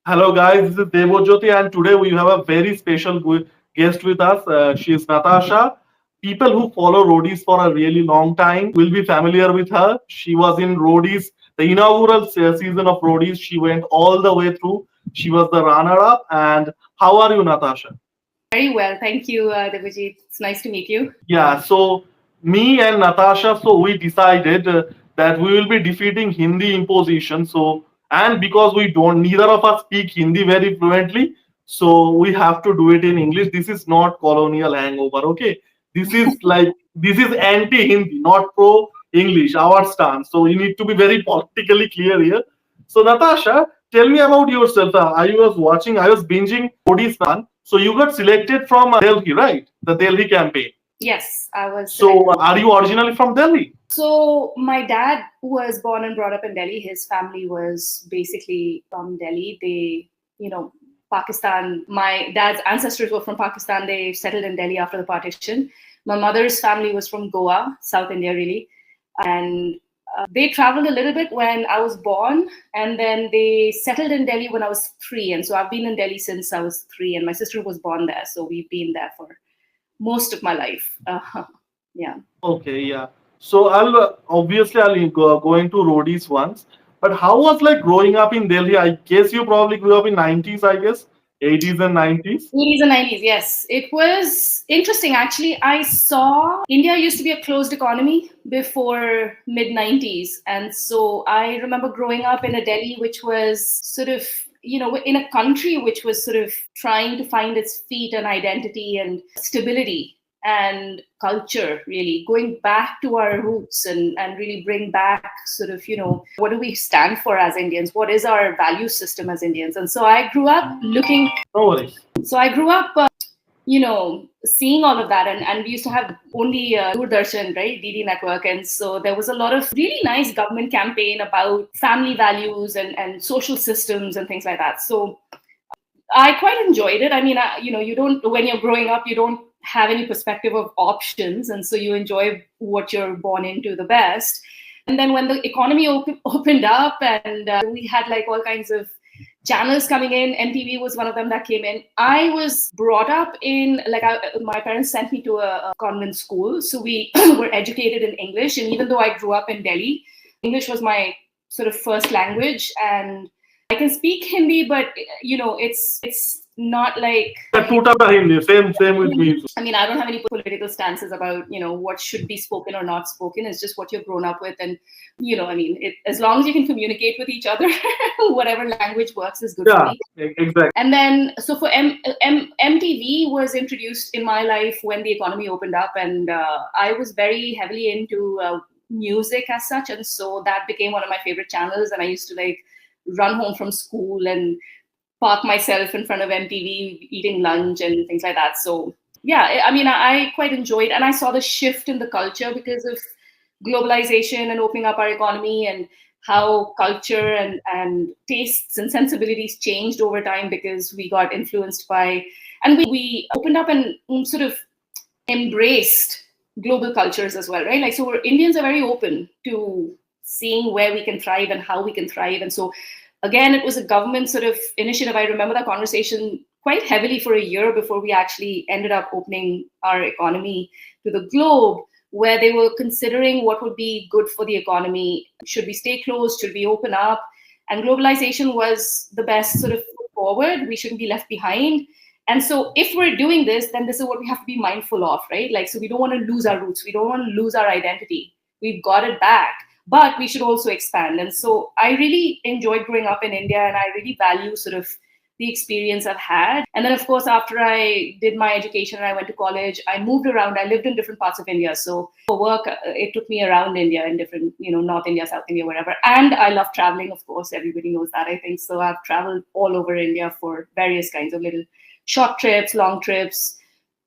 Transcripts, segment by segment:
Hello, guys. This is Devojyoti, and today we have a very special guest with us. She is Natasha. People who follow Roadies for a really long time will be familiar with her. She was in Roadies, the inaugural season of Roadies. She went all the way through. She was the runner-up. And how are you, Natasha? Very well, thank you, Devajit. It's nice to meet you. Yeah, so me and Natasha, so we decided that we will be defeating Hindi imposition. So, and because we don't, neither of us speak Hindi very fluently, so we have to do it in English. This is not colonial hangover, okay? This is anti-Hindi, not pro-English, our stance. So you need to be very politically clear here. So Natasha, tell me about yourself. I was binging Odisha. So you got selected from Delhi, right? The Delhi campaign. Yes, I was. So, are you originally from Delhi? So my dad was born and brought up in Delhi. His family was basically from Delhi. Pakistan. My dad's ancestors were from Pakistan. They settled in Delhi after the partition. My mother's family was from Goa, South India, really, and they traveled a little bit when I was born, and then they settled in Delhi when I was 3. And so I've been in Delhi since I was 3, and my sister was born there. So we've been there for most of my life. Yeah. Okay, yeah. So I'll going to Roadies once. But how was like growing up in Delhi? I guess you probably grew up in 90s, I guess, 80s and 90s. 80s and 90s, yes. It was interesting. Actually, I saw India used to be a closed economy before mid 90s. And so I remember growing up in a Delhi, which was sort of, in a country which was sort of trying to find its feet and identity and stability and culture, really going back to our roots and really bring back sort of, what do we stand for as Indians? What is our value system as Indians? And so I grew up looking. No worries. So I grew up, seeing all of that. And we used to have only Doordarshan, right? DD network. And so there was a lot of really nice government campaign about family values and social systems and things like that. So I quite enjoyed it. I mean, you don't, when you're growing up, you don't have any perspective of options. And so you enjoy what you're born into the best. And then when the economy opened up and we had like all kinds of channels coming in, MTV was one of them that came in. I was brought up in, my parents sent me to a convent school. So we were educated in English. And even though I grew up in Delhi, English was my sort of first language. And I can speak Hindi, but it's not like Hindi. Same with me. I mean, I don't have any political stances about what should be spoken or not spoken. It's just what you've grown up with, and as long as you can communicate with each other, whatever language works is good for me. Exactly. And then, so for MTV was introduced in my life when the economy opened up, and I was very heavily into music as such, and so that became one of my favorite channels. And I used to run home from school and park myself in front of MTV eating lunch and things like that. So yeah, I mean, I quite enjoyed, and I saw the shift in the culture because of globalization and opening up our economy, and how culture and tastes and sensibilities changed over time because we got influenced by, and we opened up and sort of embraced global cultures as well, right? Like, so Indians are very open to seeing where we can thrive and how we can thrive. And so again, it was a government sort of initiative. I remember that conversation quite heavily for a year before we actually ended up opening our economy to the globe, where they were considering what would be good for the economy. Should we stay closed? Should we open up? And globalization was the best sort of forward. We shouldn't be left behind. And so if we're doing this, then this is what we have to be mindful of, right? Like, so we don't want to lose our roots. We don't want to lose our identity. We've got it back, but we should also expand. And so I really enjoyed growing up in India, and I really value sort of the experience I've had. And then, of course, after I did my education and I went to college, I moved around. I lived in different parts of India. So for work, it took me around India in different, North India, South India, wherever. And I love traveling, of course. Everybody knows that, I think. So I've traveled all over India for various kinds of little short trips, long trips,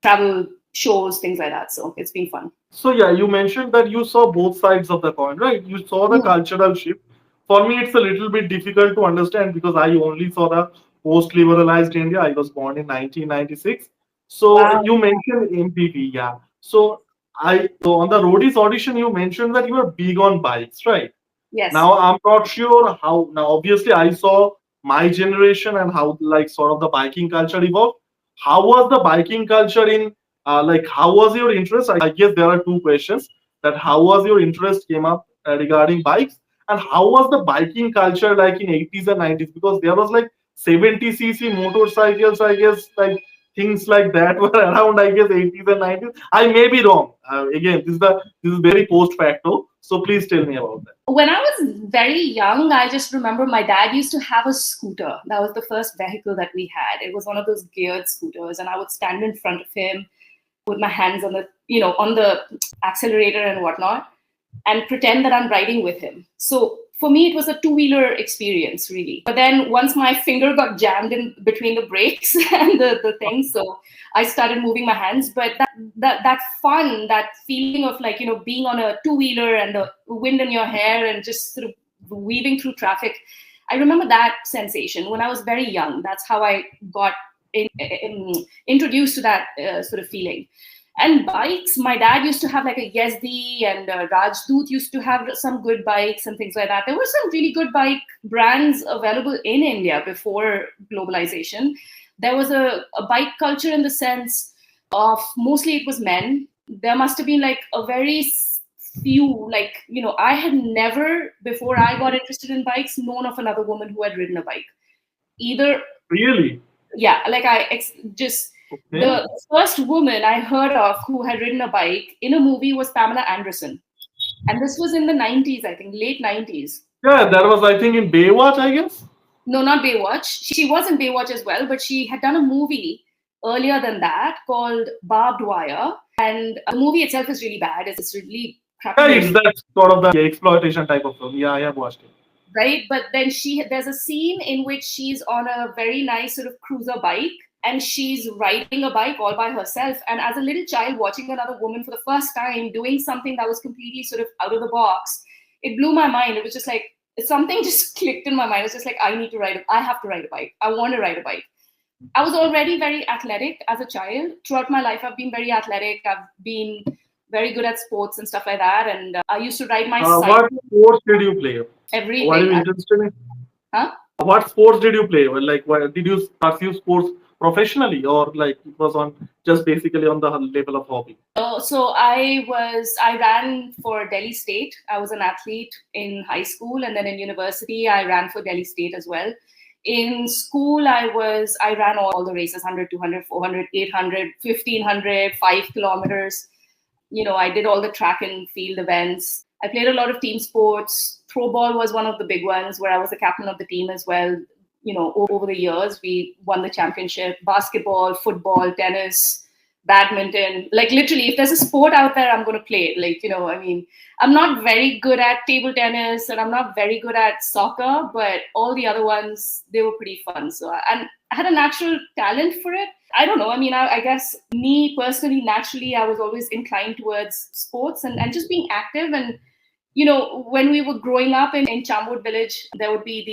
travel shows, things like that. So it's been fun. So yeah, you mentioned that you saw both sides of the coin, right? You saw the cultural shift. For me, it's a little bit difficult to understand because I only saw the post-liberalized India. I was born in 1996. So Wow. you mentioned MPV, yeah. So on the Roadies audition, you mentioned that you were big on bikes, right? Yes. Now I'm not sure how. Now obviously I saw my generation and how like sort of the biking culture evolved. How was the biking culture in like how was your interest? I guess there are two questions that how was your interest came up regarding bikes, and how was the biking culture like in 80s and 90s, because there was like 70cc motorcycles, I guess, like things like that were around, I guess, 80s and 90s. I may be wrong. Again, this is very post facto, so please tell me about that. When I was very young, I just remember my dad used to have a scooter. That was the first vehicle that we had. It was one of those geared scooters, and I would stand in front of him with my hands on the, on the accelerator and whatnot, and pretend that I'm riding with him. So for me, it was a two-wheeler experience, really. But then once my finger got jammed in between the brakes and the thing, so I started moving my hands. But that fun, that feeling of like, being on a two-wheeler and the wind in your hair and just sort of weaving through traffic, I remember that sensation when I was very young. That's how I got introduced to that sort of feeling. And bikes, my dad used to have like a Yezdi, and Rajdoot used to have some good bikes and things like that. There were some really good bike brands available in India before globalization. There was a bike culture in the sense of mostly it was men. There must have been like a very few, like, I had never, before I got interested in bikes, known of another woman who had ridden a bike. Either. Really? Yeah, like just Okay. the first woman I heard of who had ridden a bike in a movie was Pamela Anderson. And this was in the 90s, I think, late 90s. Yeah, that was, I think, in Baywatch, I guess. No, not Baywatch. She was in Baywatch as well, but she had done a movie earlier than that called Barbed Wire. And the movie itself is really bad. It's really crappy. Yeah, it's that sort of the exploitation type of film. Yeah, I have watched it. Right, but then there's a scene in which she's on a very nice sort of cruiser bike, and she's riding a bike all by herself. And as a little child watching another woman for the first time doing something that was completely sort of out of the box, it blew my mind. It was just like something just clicked in my mind. It's just like, I have to ride a bike. I want to ride a bike. I was already very athletic as a child. Throughout my life, I've been very athletic. I've been very good at sports and stuff like that. And I used to ride my cycle. What sports did you play? Everything. What are you interested in? Huh? What sports did you play? Well, like, did you pursue sports professionally, or like it was on just basically on the level of hobby? So I ran for Delhi State. I was an athlete in high school, and then in university, I ran for Delhi State as well. In school, I ran all the races, 100, 200, 400, 800, 1500, 5 kilometers. I did all the track and field events. I played a lot of team sports. Throw ball was one of the big ones where I was the captain of the team as well. Over the years, we won the championship. Basketball, football, tennis, badminton. Like literally, if there's a sport out there, I'm going to play it. Like, I'm not very good at table tennis and I'm not very good at soccer, but all the other ones, they were pretty fun. So, and I had a natural talent for it. I don't know. I guess me personally, naturally, I was always inclined towards sports and just being active. And, when we were growing up in Chambod village, there would be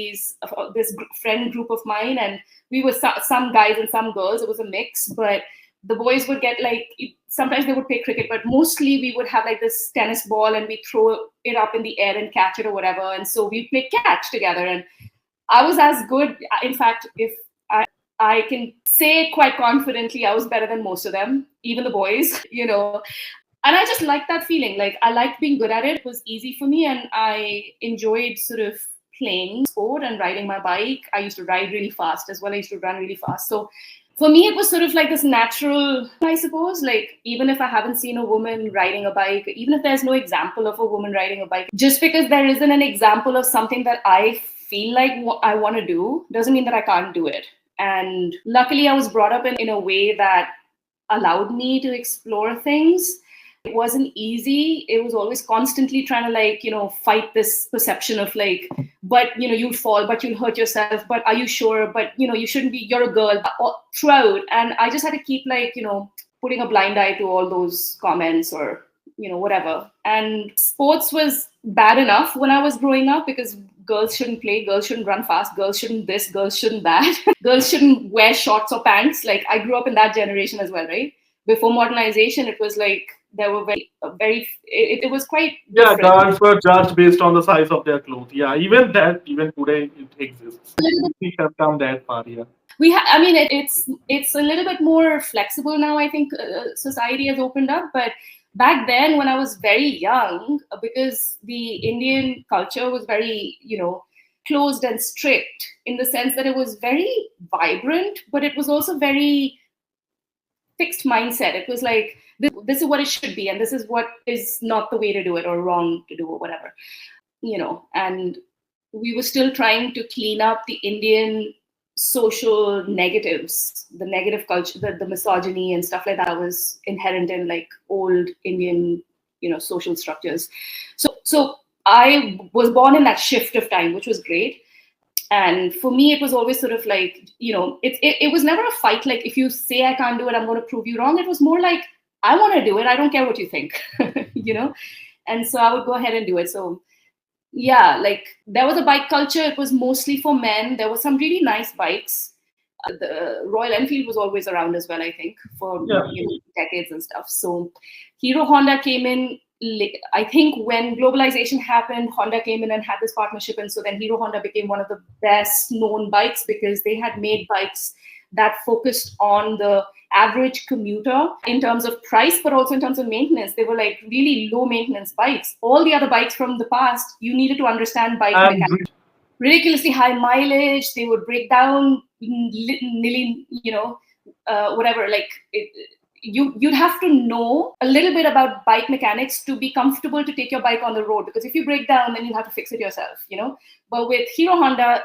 this friend group of mine, and we were some guys and some girls. It was a mix, but the boys would get like, sometimes they would play cricket, but mostly we would have like this tennis ball and we throw it up in the air and catch it or whatever. And so we play catch together. And I was as good. In fact, if I can say quite confidently, I was better than most of them, even the boys, And I just liked that feeling. Like, I liked being good at it. It was easy for me. And I enjoyed sort of playing sport and riding my bike. I used to ride really fast as well. I used to run really fast. So for me, it was sort of like this natural, I suppose, like, even if I haven't seen a woman riding a bike, even if there's no example of a woman riding a bike, just because there isn't an example of something that I feel like I want to do, doesn't mean that I can't do it. And luckily, I was brought up in a way that allowed me to explore things. It wasn't easy. It was always constantly trying to fight this perception of like, but you'll fall, but you'll hurt yourself, but are you sure? But you shouldn't be, you're a girl throughout. And I just had to keep putting a blind eye to all those comments or whatever. And sports was bad enough when I was growing up because girls shouldn't play, girls shouldn't run fast, girls shouldn't this, girls shouldn't that. Girls shouldn't wear shorts or pants. Like, I grew up in that generation as well, right? Before modernization, it was like there were it was quite Yeah, different. girls were judged based on the size of their clothes. Yeah, even that, even today, it exists. We have come that far. Yeah. I mean, it's a little bit more flexible now. I think society has opened up, but back then when I was very young, because the Indian culture was very, closed and strict, in the sense that it was very vibrant, but it was also very fixed mindset. It was like, this is what it should be, and this is what is not the way to do it, or wrong to do, or whatever, and we were still trying to clean up the Indian social negatives, the negative culture, the misogyny and stuff like that was inherent in like old Indian, social structures. So I was born in that shift of time, which was great. And for me, it was always sort of like, it was never a fight. Like, if you say I can't do it, I'm going to prove you wrong. It was more like, I want to do it. I don't care what you think, And so I would go ahead and do it. So yeah, like there was a bike culture. It was mostly for men. There were some really nice bikes. The Royal Enfield was always around as well, I think, for Yeah. decades and stuff. So Hero Honda came in. I think when globalization happened, Honda came in and had this partnership, and so then Hero Honda became one of the best known bikes because they had made bikes that focused on the average commuter in terms of price, but also in terms of maintenance. They were like really low maintenance bikes. All the other bikes from the past, you needed to understand bike And mechanics. Ridiculously high mileage. They would break down nearly, whatever. Like you'd have to know a little bit about bike mechanics to be comfortable to take your bike on the road. Because if you break down, then you have to fix it yourself. But with Hero Honda,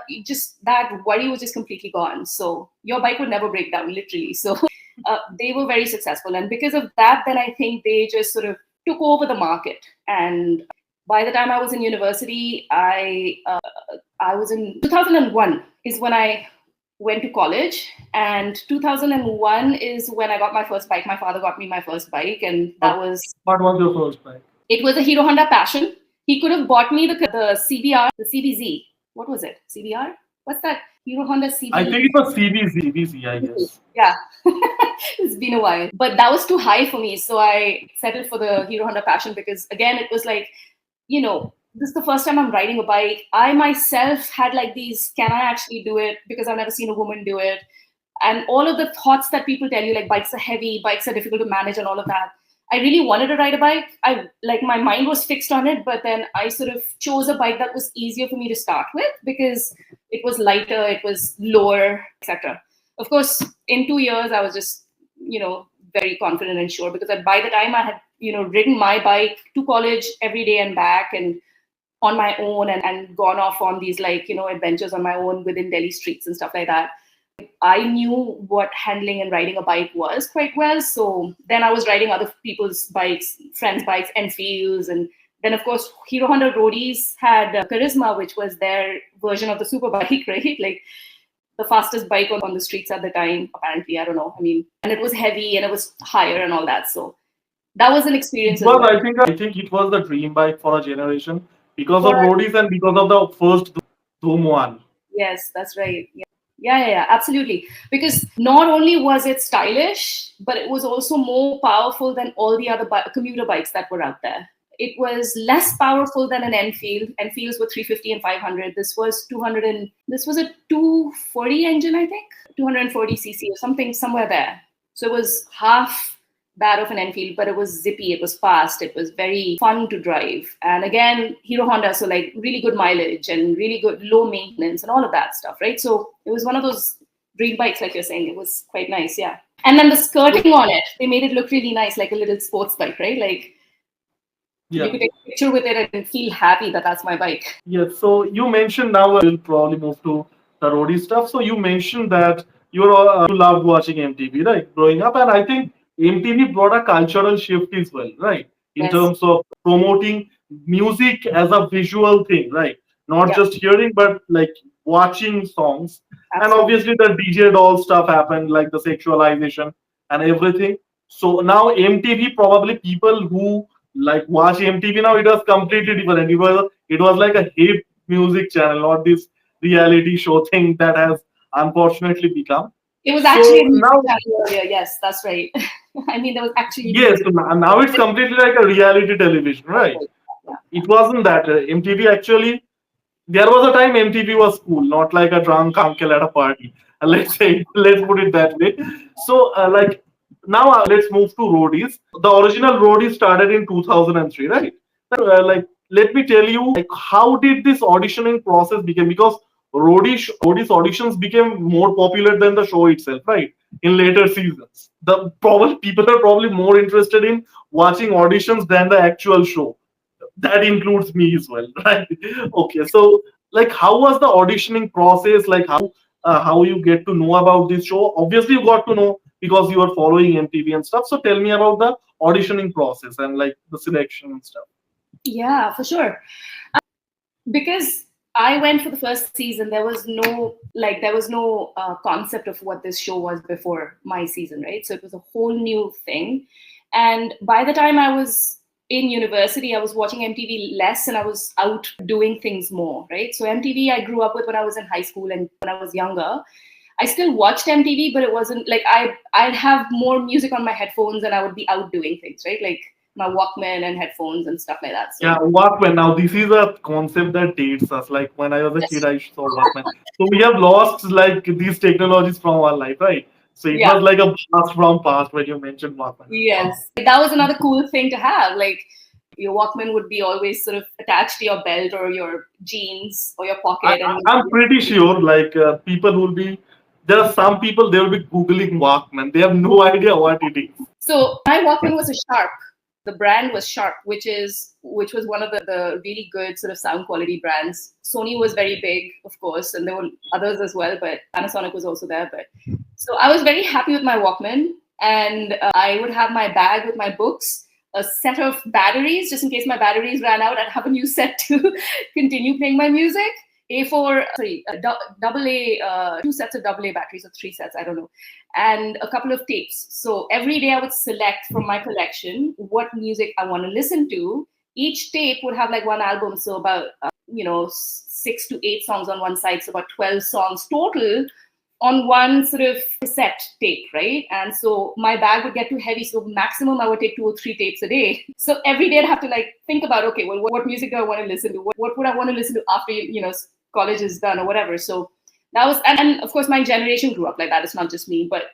that worry was just completely gone. So your bike would never break down, literally. So they were very successful, and because of that, then I think they just sort of took over the market. And by the time I was in university, I was in 2001 is when I went to college, and 2001 is when I got my first bike. My father got me my first bike, and that was... What was your first bike? It was a Hero Honda Passion. He could have bought me the CBR, the CBZ. What was it? CBR? What's that? Hero Honda CBZ. I think it was CBZ, I guess. Yeah. It's been a while. But that was too high for me. So I settled for the Hero Honda Passion because, again, it was like, this is the first time I'm riding a bike. I myself had like these, can I actually do it? Because I've never seen a woman do it. And all of the thoughts that people tell you, like bikes are heavy, bikes are difficult to manage and all of that. I really wanted to ride a bike. My mind was fixed on it, but then I sort of chose a bike that was easier for me to start with because it was lighter, it was lower, etc. Of course, in 2 years, I was just, very confident and sure, because by the time I had, ridden my bike to college every day and back and on my own and gone off on these adventures on my own within Delhi streets and stuff like that, I knew what handling and riding a bike was quite well. So then I was riding other people's bikes, friends' bikes, Enfields. And then, of course, Hero Honda Roadies had Charisma, which was their version of the super bike, right? Like the fastest bike on the streets at the time, apparently. I don't know. I mean, and it was heavy and it was higher and all that. So that was an experience as Well, well. I think it was the dream bike for a generation because of For Roadies and because of the first Doom one. Yes, that's right. Yeah, absolutely. Because not only was it stylish, but it was also more powerful than all the other commuter bikes that were out there. It was less powerful than an Enfield. Enfields were 350 and 500. This was 200 and this was a 240 engine, I think, 240 cc or something, somewhere there. So it was half that of an Enfield, but it was zippy, it was fast, it was very fun to drive. And again, Hero Honda, so like really good mileage and really good low maintenance and all of that stuff, right? So it was one of those dream bikes, like you're saying. It was quite nice, yeah. And then the skirting on it, they made it look really nice, like a little sports bike, right? Like you could take a picture with it and feel happy that that's my bike. Yes. So you mentioned now we'll probably move to the roadie stuff. So you mentioned that you loved watching MTV, right? Growing up, and I think MTV brought a cultural shift as well, right? In Yes. terms of promoting music as a visual thing, right? Not Yeah. just hearing, but like watching songs. And Absolutely. obviously the DJ doll stuff happened, like the sexualization and everything. So now MTV, probably people who like watch MTV now, it was completely different. It was like a hip music channel, not this reality show thing that has unfortunately become. It was actually a So music now, channel earlier. Yes, that's right. I mean, there was actually yes, music. so now it's completely like a reality television, That's right? right. Yeah, It wasn't that. MTV actually, there was a time MTV was cool, not like a drunk uncle at a party. Let's say, let's put it that way. So, like, now let's move to Roadies. The original Roadies started in 2003, right? Like, let me tell you, like, how did this auditioning process become? Because Roadies auditions became more popular than the show itself, right? In later seasons, the probably people are probably more interested in watching auditions than the actual show. That includes me as well, right? Okay, so like, how was the auditioning process? Like, how you get to know about this show? Obviously, you got to know because you are following MTV and stuff. So tell me about the auditioning process and like the selection and stuff. yeah, for sure. Because I went for the first season, there was no concept of what this show was before my season, right? So it was a whole new thing. And by the time I was in university, I was watching MTV less and I was out doing things more, right? So MTV I grew up with when I was in high school and when I was younger. I still watched MTV, but it wasn't like I'd have more music on my headphones and I would be out doing things, right? Like my Walkman and headphones and stuff like that. Yeah, So Walkman. Now this is a concept that dates us. Like when I was a kid, yes. I saw Walkman. So we have lost like these technologies from our life, right? So it Yeah. was like a blast from past when you mentioned Walkman and stuff. Yes. That was another cool thing to have. Like your Walkman would be always sort of attached to your belt or your jeans or your pocket. And I'm pretty sure like people will be there are some people they will be googling Walkman. They have no idea what it is. so my Walkman was a Sharp. The brand was Sharp, which was one of the really good sort of sound quality brands. Sony was very big, of course, and there were others as well, but Panasonic was also there. But so I was very happy with my Walkman, and I would have my bag with my books, a set of batteries just in case my batteries ran out. I'd have a new set to continue playing my music. Double A, two sets of double A batteries or three sets, I don't know, and a couple of tapes. So every day I would select from my collection what music I want to listen to. Each tape would have like one album, so about 6 to 8 songs on one side, so about 12 songs total on one sort of cassette tape, right? And so my bag would get too heavy, so maximum I would take 2 or 3 tapes a day. So every day I'd have to like think about, okay, well, what music do I want to listen to? What would I want to listen to after college is done or whatever? So that was, and of course my generation grew up like that. It's not just me, but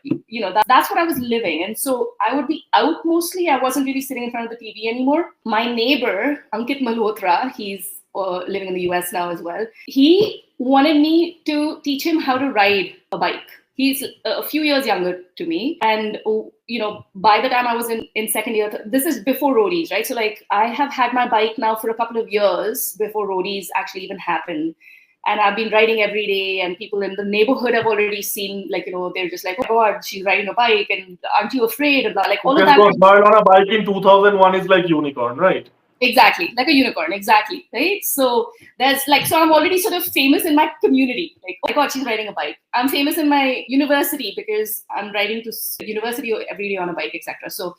that's what I was living. And so I would be out mostly. I wasn't really sitting in front of the TV anymore. My neighbor Ankit Malhotra, he's living in the US now as well, he wanted me to teach him how to ride a bike. He's a few years younger to me, and by the time I was in second year, this is before Roadies, right? So like I have had my bike now for a couple of years before Roadies actually even happened. And I've been riding every day, and people in the neighborhood have already seen, like, they're just like, oh God, she's riding a bike, and aren't you afraid? And like all of Because that. got bird on a bike in 2001 is like unicorn, right? Exactly, like a unicorn, exactly, right? So there's like, so I'm already sort of famous in my community. Like, oh my God, she's riding a bike. I'm famous in my university because I'm riding to university every day on a bike, etc. So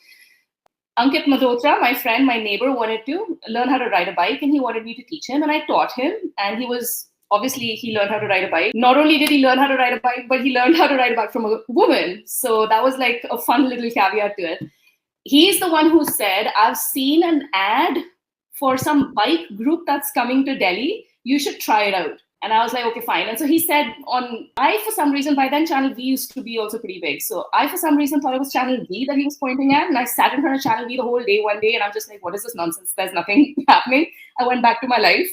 Ankit Malhotra, my friend, my neighbor, wanted to learn how to ride a bike, and he wanted me to teach him, and I taught him. And he learned how to ride a bike. Not only did he learn how to ride a bike, but he learned how to ride a bike from a woman. So that was like a fun little caveat to it. He's the one who said, I've seen an ad for some bike group that's coming to Delhi. You should try it out. And I was like, okay, fine. And so he said for some reason, by then Channel V used to be also pretty big. So I, for some reason, thought it was Channel V that he was pointing at. And I sat in front of Channel V the whole day one day. And I'm just like, what is this nonsense? There's nothing happening. I went back to my life.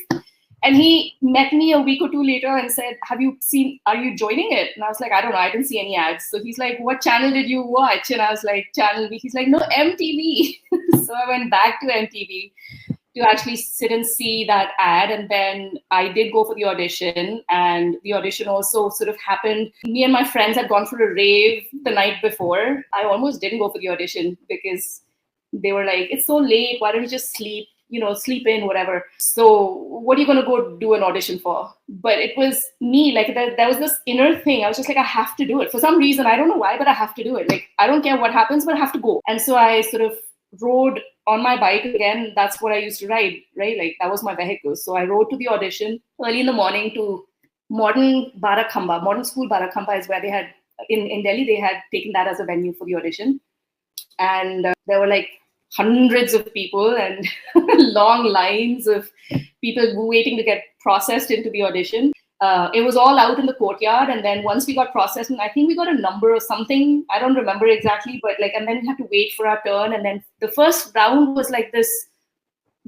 And he met me a week or two later and said, are you joining it? And I was like, I don't know. I didn't see any ads. So he's like, what channel did you watch? And I was like, Channel V. He's like, no, MTV. So I went back to MTV to actually sit and see that ad. And then I did go for the audition. And the audition also sort of happened. Me and my friends had gone for a rave the night before. I almost didn't go for the audition because they were like, it's so late. Why don't you just sleep? Sleep in, whatever. So what are you going to go do an audition for? But it was me, like there was this inner thing. I was just like, I have to do it. For some reason, I don't know why, but I have to do it. Like, I don't care what happens, but I have to go. And so I sort of rode on my bike again. That's what I used to ride, right? Like that was my vehicle. So I rode to the audition early in the morning to modern school Barakhamba is where they had in Delhi, they had taken that as a venue for the audition. And there were like hundreds of people and long lines of people waiting to get processed into the audition. It was all out in the courtyard, and then once we got processed, and I think we got a number or something, I don't remember exactly, but like, and then we had to wait for our turn. And then the first round was like this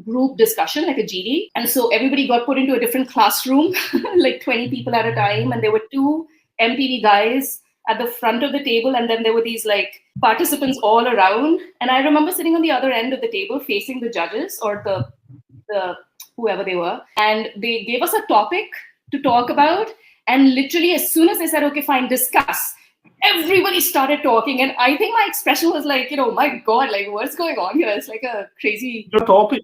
group discussion, like a GD. And so everybody got put into a different classroom, like 20 people at a time. And there were two MTV guys at the front of the table. And then there were these like participants all around. And I remember sitting on the other end of the table facing the judges or the whoever they were. And they gave us a topic to talk about. And literally, as soon as they said, okay, fine, discuss, everybody started talking. And I think my expression was like, my God, like, what's going on here? It's like a crazy The topic.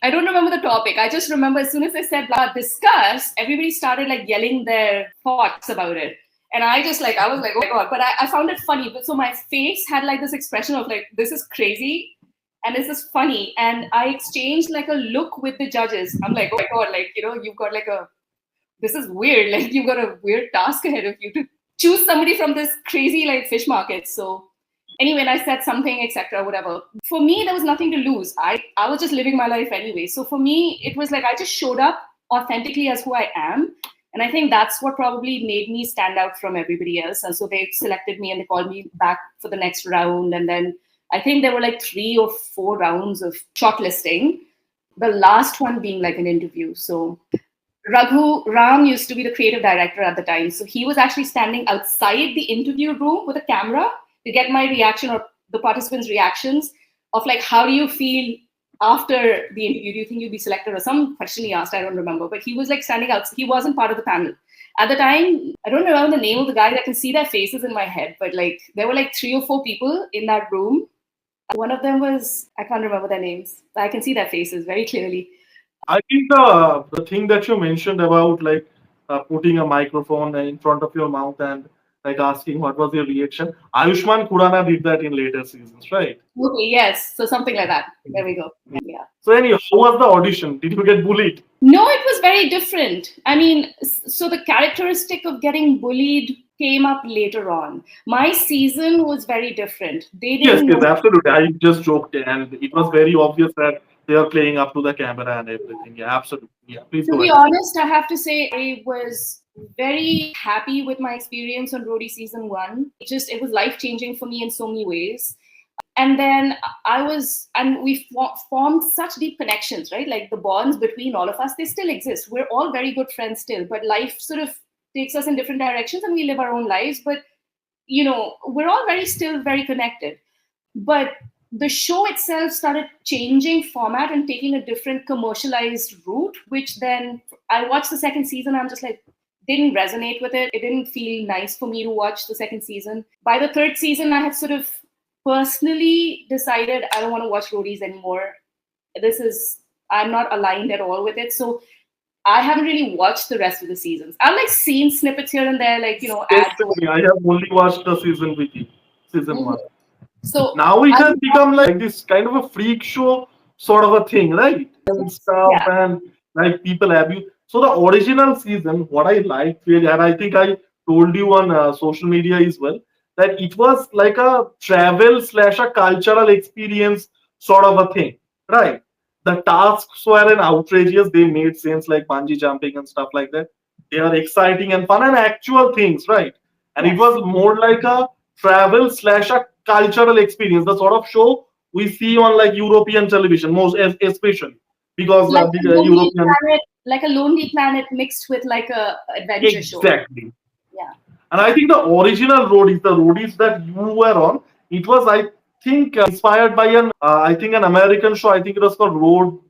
I don't remember the topic. I just remember as soon as they said discuss, everybody started like yelling their thoughts about it. And I was like, oh my God. But I found it funny. But so my face had like this expression of like, this is crazy. And this is funny. And I exchanged like a look with the judges. I'm like, oh my God, like, you've got like this is weird. Like you've got a weird task ahead of you to choose somebody from this crazy like fish market. So anyway, and I said something, etc., whatever. For me, there was nothing to lose. I was just living my life anyway. So for me, it was like I just showed up authentically as who I am. And I think that's what probably made me stand out from everybody else. And so they selected me and they called me back for the next round. And then I think there were like 3 or 4 rounds of shortlisting, the last one being like an interview. So Raghu Ram used to be the creative director at the time. So he was actually standing outside the interview room with a camera to get my reaction or the participants' reactions of like, how do you feel after the interview? Do you think you'll be selected? Or some question he asked, I don't remember. But he was like standing out. He wasn't part of the panel. At the time, I don't remember the name of the guys. I can see their faces in my head. But like, there were like 3 or 4 people in that room. One of them was, I can't remember their names, but I can see their faces very clearly. I think the thing that you mentioned about like putting a microphone in front of your mouth and like asking what was your reaction. Ayushmann Khurrana did that in later seasons, right? Okay, yes. So something like that. There we go. Yeah. So anyway, how was the audition? Did you get bullied? No, it was very different. I mean, so the characteristic of getting bullied came up later on. My season was very different. They Yes, didn't yes, absolutely. I just joked, and it was very obvious that they are playing up to the camera and everything. Yeah, absolutely. Yeah, please To go be ahead. honest, I have to say I was very happy with my experience on Roadies season 1. It was life-changing for me in so many ways. And then we formed such deep connections, right? Like the bonds between all of us, they still exist. We're all very good friends still, but life sort of takes us in different directions and we live our own lives. But, we're all still very connected. But the show itself started changing format and taking a different commercialized route, which then I watched the second season. I'm just like, didn't resonate with it. It didn't feel nice for me to watch the second season. By the third season, I had sort of personally decided I don't want to watch Roadies anymore. I'm not aligned at all with it. So I haven't really watched the rest of the seasons. I've like seen snippets here and there, like, Yes, ads. I have only watched the season with you, season 1. So Now it has become like this kind of a freak show sort of a thing, right? And stuff yeah, and like people abuse. So the original season, what I liked really, and I think I told you on social media as well, that it was like a travel slash a cultural experience sort of a thing, right? The tasks were an outrageous. They made sense like bungee jumping and stuff like that. They are exciting and fun and actual things, right? And it yes. was more like a travel slash a cultural experience, the sort of show we see on like European television, most especially because Like a lonely European. planet, like a lonely planet mixed with like a adventure show. Exactly. Yeah. And I think the original roadies, the roadies that you were on, it was, I think, inspired by I think an American show. I think it was called Road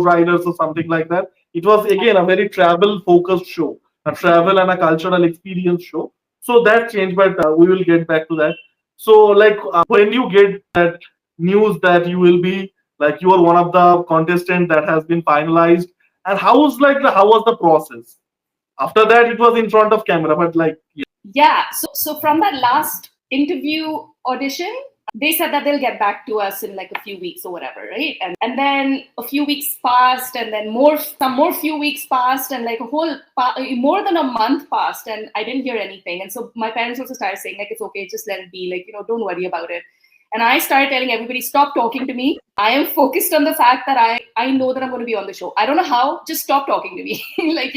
Riders or something like that. It was again a very travel focused show, a travel and a cultural experience show. So that changed, but we will get back to that. So, like, when you get that news that you will be like you are one of the contestants that has been finalized, and how was the process? After that, it was in front of camera, but like, yeah. Yeah. So from that last interview audition, they said that they'll get back to us in like a few weeks or whatever, right? And then a few weeks passed, and then some more few weeks passed, and like more than a month passed, and I didn't hear anything. And so my parents also started saying like, it's okay, just let it be, like, don't worry about it. And I started telling everybody, stop talking to me. I am focused on the fact that I know that I'm going to be on the show. I don't know how, just stop talking to me. Like,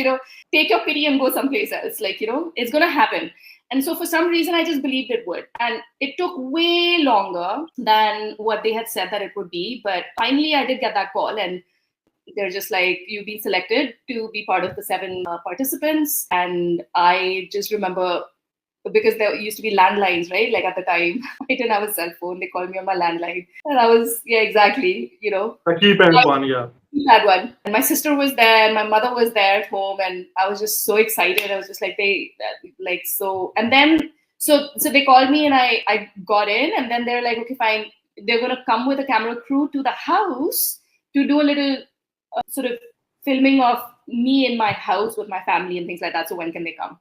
take your pity and go someplace else. Like, it's going to happen. And so for some reason, I just believed it would. And it took way longer than what they had said that it would be. But finally, I did get that call. And they're just like, you've been selected to be part of the 7 participants. And I just remember, because there used to be landlines, right? Like at the time, I didn't have a cell phone. They called me on my landline. And I was, yeah, exactly, The keypad one, yeah. That one. And my sister was there, and my mother was there at home, and I was just so excited. I was just like, and then so they called me, and I got in, and then they're like, okay, fine. They're gonna come with a camera crew to the house to do a little sort of filming of me in my house with my family and things like that. So when can they come?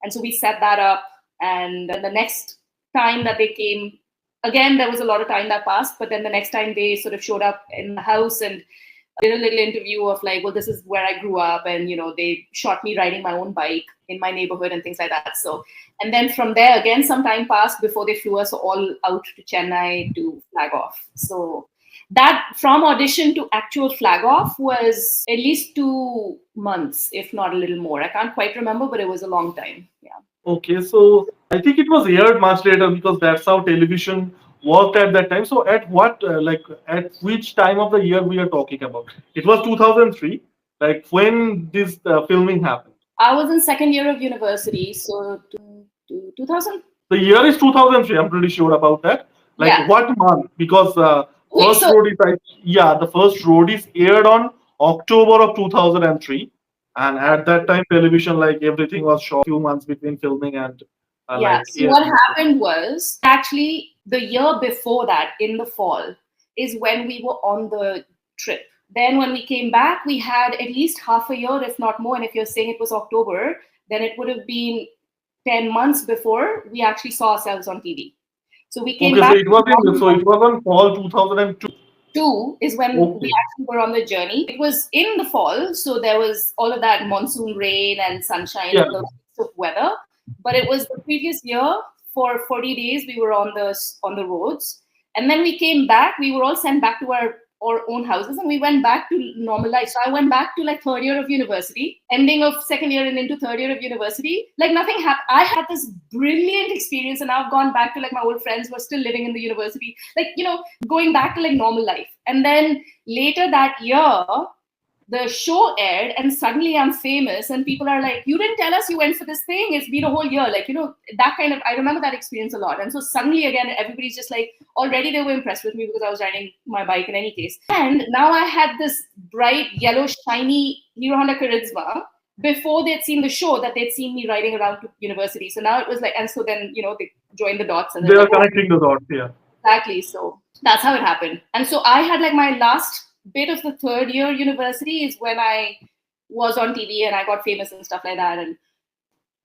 And so we set that up, and then the next time that they came, again, there was a lot of time that passed, but then the next time they sort of showed up in the house and did a little interview of like, well, this is where I grew up, and they shot me riding my own bike in my neighborhood and things like that. So, and then from there, again, some time passed before they flew us all out to Chennai to flag off. So that, from audition to actual flag off, was at least 2 months, if not a little more. I can't quite remember, but it was a long time. Yeah. Okay, so I think it was aired much later because that's how television worked at that time. So at at which time of the year we are talking about? It was 2003. Like when this filming happened? I was in second year of university, so 2000. The year is 2003. I'm pretty sure about that. Like Yeah. what month? Because Wait, so the first Roadies aired on October of 2003. And at that time, television, like everything was short, few months between filming and yeah. like So what happened was actually the year before that, in the fall, is when we were on the trip. Then when we came back, we had at least half a year, if not more. And if you're saying it was October, then it would have been 10 months before we actually saw ourselves on TV. So we came Okay, back. so it was on fall 2002. 2 is when Okay. we actually were on the journey. It was in the fall, so there was all of that monsoon rain and sunshine Yeah. and the of weather. But it was the previous year, for 40 days we were on the roads, and then we came back. We were all sent back to our own houses, and we went back to normal life. So I went back to like third year of university, ending of second year and into third year of university. Like nothing happened. I had this brilliant experience, and I've gone back to like my old friends who are still living in the university, like going back to like normal life. And then later that year, the show aired, and suddenly I'm famous, and people are like, you didn't tell us you went for this thing. It's been a whole year. Like, that kind of, I remember that experience a lot. And so suddenly again, everybody's just like, already they were impressed with me because I was riding my bike in any case. And now I had this bright, yellow, shiny Hero Honda Charisma before they'd seen the show, that they'd seen me riding around to university. So now it was like, and so then, they joined the dots. And They are like, connecting the dots, yeah. Exactly. So that's how it happened. And so I had like my last bit of the third year university is when I was on TV and I got famous and stuff like that, and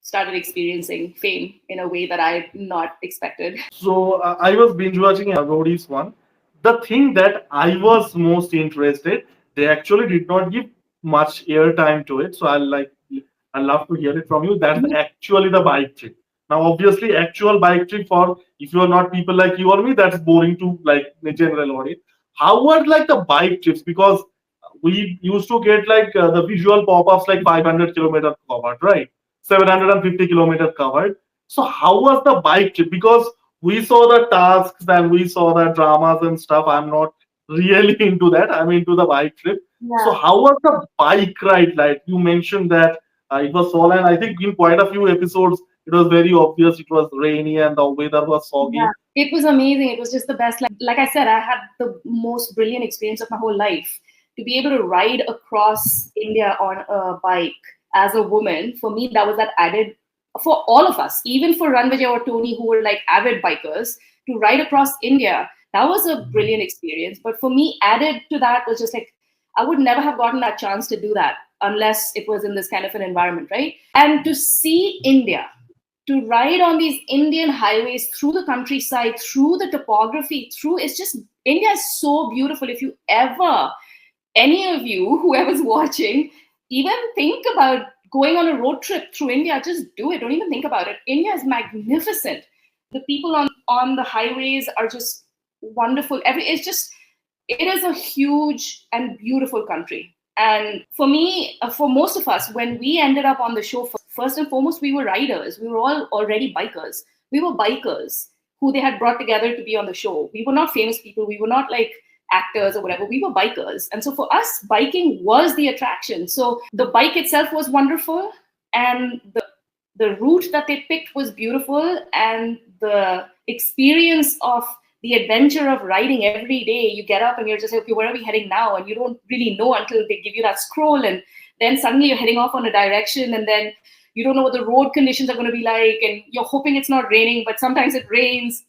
started experiencing fame in a way that I had not expected. So I was binge watching Roadies one. The thing that I was most interested, they actually did not give much airtime to it. So I love to hear it from you. That's actually the bike trip. Now, obviously, actual bike trip for if you are not people like you or me, that's boring to like the general audience. How were like the bike trips? Because we used to get like the visual pop-ups like 500 kilometers covered, right? 750 kilometers covered. So how was the bike trip? Because we saw the tasks and we saw the dramas and stuff. I'm not really into that. I'm into the bike trip. Yeah. So how was the bike ride? Like you mentioned that it was fall, and I think in quite a few episodes it was very obvious it was rainy and the weather was soggy. Yeah, it was amazing. It was just the best. Like I said, I had the most brilliant experience of my whole life. To be able to ride across India on a bike as a woman, for me, that was that added, for all of us, even for Ranvijay or Tony, who were like avid bikers, to ride across India, that was a brilliant experience. But for me, added to that was just like, I would never have gotten that chance to do that unless it was in this kind of an environment, right? And to see India, to ride on these Indian highways through the countryside, through the topography, it's just, India is so beautiful. If you ever, any of you, whoever's watching, even think about going on a road trip through India, just do it. Don't even think about it. India is magnificent. The people on the highways are just wonderful. It is a huge and beautiful country. And for me, for most of us, when we ended up on the show, first and foremost, we were riders. We were all already bikers. We were bikers who they had brought together to be on the show. We were not famous people. We were not like actors or whatever. We were bikers. And so for us, biking was the attraction. So the bike itself was wonderful. And the route that they picked was beautiful. And the experience of the adventure of riding every day, you get up and you're just like, okay, where are we heading now? And you don't really know until they give you that scroll. And then suddenly you're heading off on a direction, and then you don't know what the road conditions are going to be like. And you're hoping it's not raining, but sometimes it rains.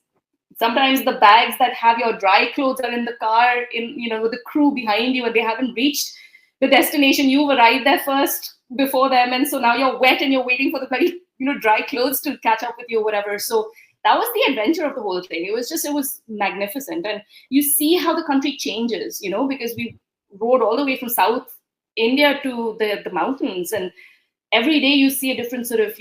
Sometimes the bags that have your dry clothes are in the car, with the crew behind you, and they haven't reached the destination. You've arrived there first before them. And so now you're wet and you're waiting for the very, dry clothes to catch up with you or whatever. So that was the adventure of the whole thing. It was magnificent. And you see how the country changes, because we rode all the way from South India to the mountains. And every day you see a different sort of,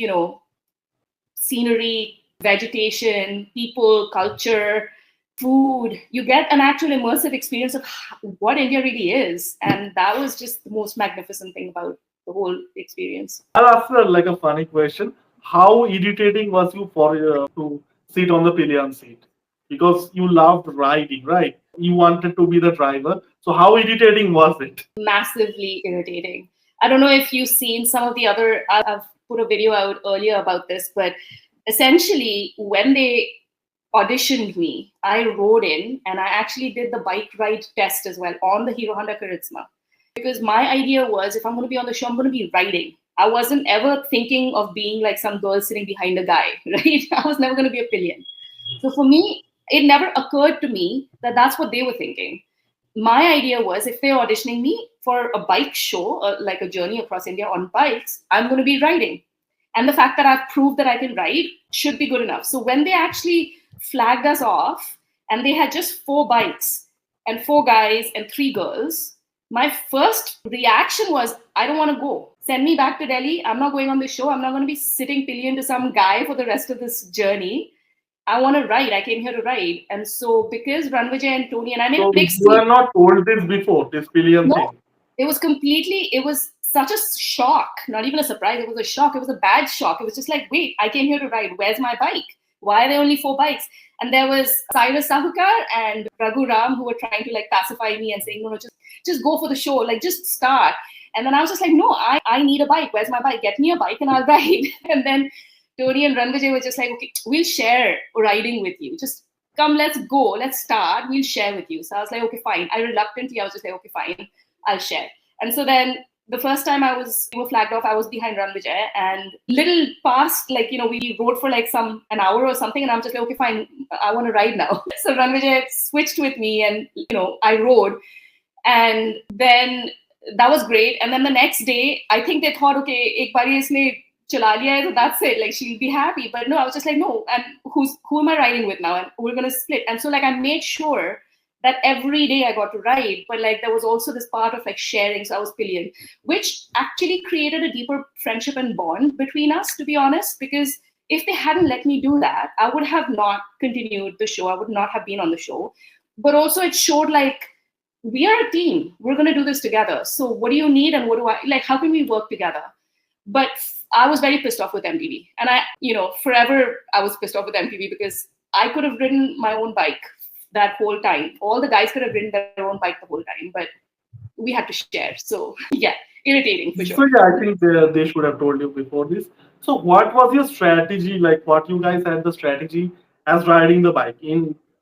scenery, vegetation, people, culture, food. You get an actual immersive experience of what India really is. And that was just the most magnificent thing about the whole experience. I'll ask like a funny question. How irritating was you for to sit on the pillion seat? Because you loved riding, right? You wanted to be the driver. So how irritating was it? Massively irritating. I don't know if you've seen some of the other, I've put a video out earlier about this, but essentially when they auditioned me, I rode in and I actually did the bike ride test as well on the Hero Honda Charisma. Because my idea was, if I'm going to be on the show, I'm going to be riding. I wasn't ever thinking of being like some girl sitting behind a guy, right? I was never going to be a pillion. So for me, it never occurred to me that that's what they were thinking. My idea was, if they're auditioning me for a bike show, like a journey across India on bikes, I'm going to be riding. And the fact that I've proved that I can ride should be good enough. So when they actually flagged us off and they had just 4 bikes and 4 guys and 3 girls, my first reaction was, I don't want to go. Send me back to Delhi. I'm not going on this show. I'm not going to be sitting pillion to some guy for the rest of this journey. I want to ride. I came here to ride. And so because Ranvijay and Tony, and I made a big you are not told this before, this pillion thing. It was such a shock, not even a surprise. It was a shock. It was a bad shock. It was just like, wait, I came here to ride. Where's my bike? Why are there only 4 bikes? And there was Cyrus Sahukar and Raghu Ram who were trying to like pacify me and saying, no, just go for the show. Like, just start. And then I was just like, no, I need a bike. Where's my bike? Get me a bike and I'll ride. And then Tony and Ranvijay were just like, okay, we'll share riding with you. Just come, let's go. Let's start. We'll share with you. So I was like, okay, fine. I was just like, okay, fine. I'll share. And so then the first time we were flagged off, I was behind Ranvijay, and little past, like, we rode for like an hour or something. And I'm just like, okay, fine. I want to ride now. So Ranvijay switched with me and, I rode. And then that was great. And then the next day, I think they thought, okay, ek bari isne chala liya hai, so that's it. Like, she'll be happy. But no, I was just like, no. And who am I riding with now? And we're going to split. And so like, I made sure that every day I got to ride, but like there was also this part of like sharing. So I was pillion, which actually created a deeper friendship and bond between us, to be honest, because if they hadn't let me do that, I would have not continued the show. I would not have been on the show. But also it showed like, we are a team. We're going to do this together. So what do you need? And what do I like? How can we work together? But I was very pissed off with MTV. And forever I was pissed off with MTV because I could have ridden my own bike that whole time. All the guys could have ridden their own bike the whole time, but we had to share. So yeah, irritating for sure. So yeah, I think they should have told you before this. So what was your strategy? Like, what you guys had the strategy as riding the bike?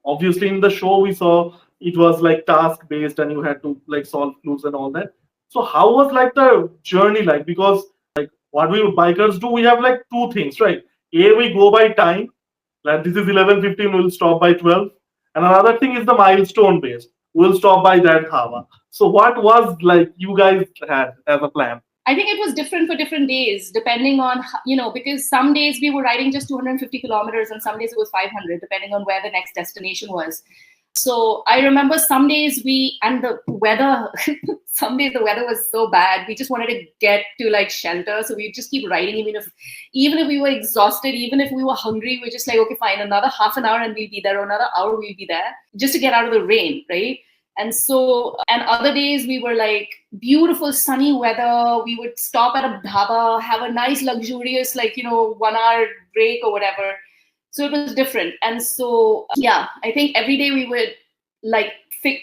Obviously in the show we saw it was like task based and you had to like solve clues and all that. So how was like the journey like? Because like what we bikers do, we have like 2 things, right? A, we go by time. Like this is 11:15, we'll stop by 12. And another thing is the milestone based. We'll stop by that Dhaba. So what was like you guys had as a plan? I think it was different for different days, depending on, because some days we were riding just 250 kilometers and some days it was 500, depending on where the next destination was. So I remember some days and the weather, some days the weather was so bad. We just wanted to get to like shelter. So we just keep riding, even if we were exhausted, even if we were hungry, we're just like, okay, fine, another half an hour and we'll be there, or another hour we'll be there, just to get out of the rain, right? And other days we were like beautiful sunny weather. We would stop at a dhaba, have a nice luxurious 1 hour break or whatever. So it was different. And so, yeah, I think every day we would like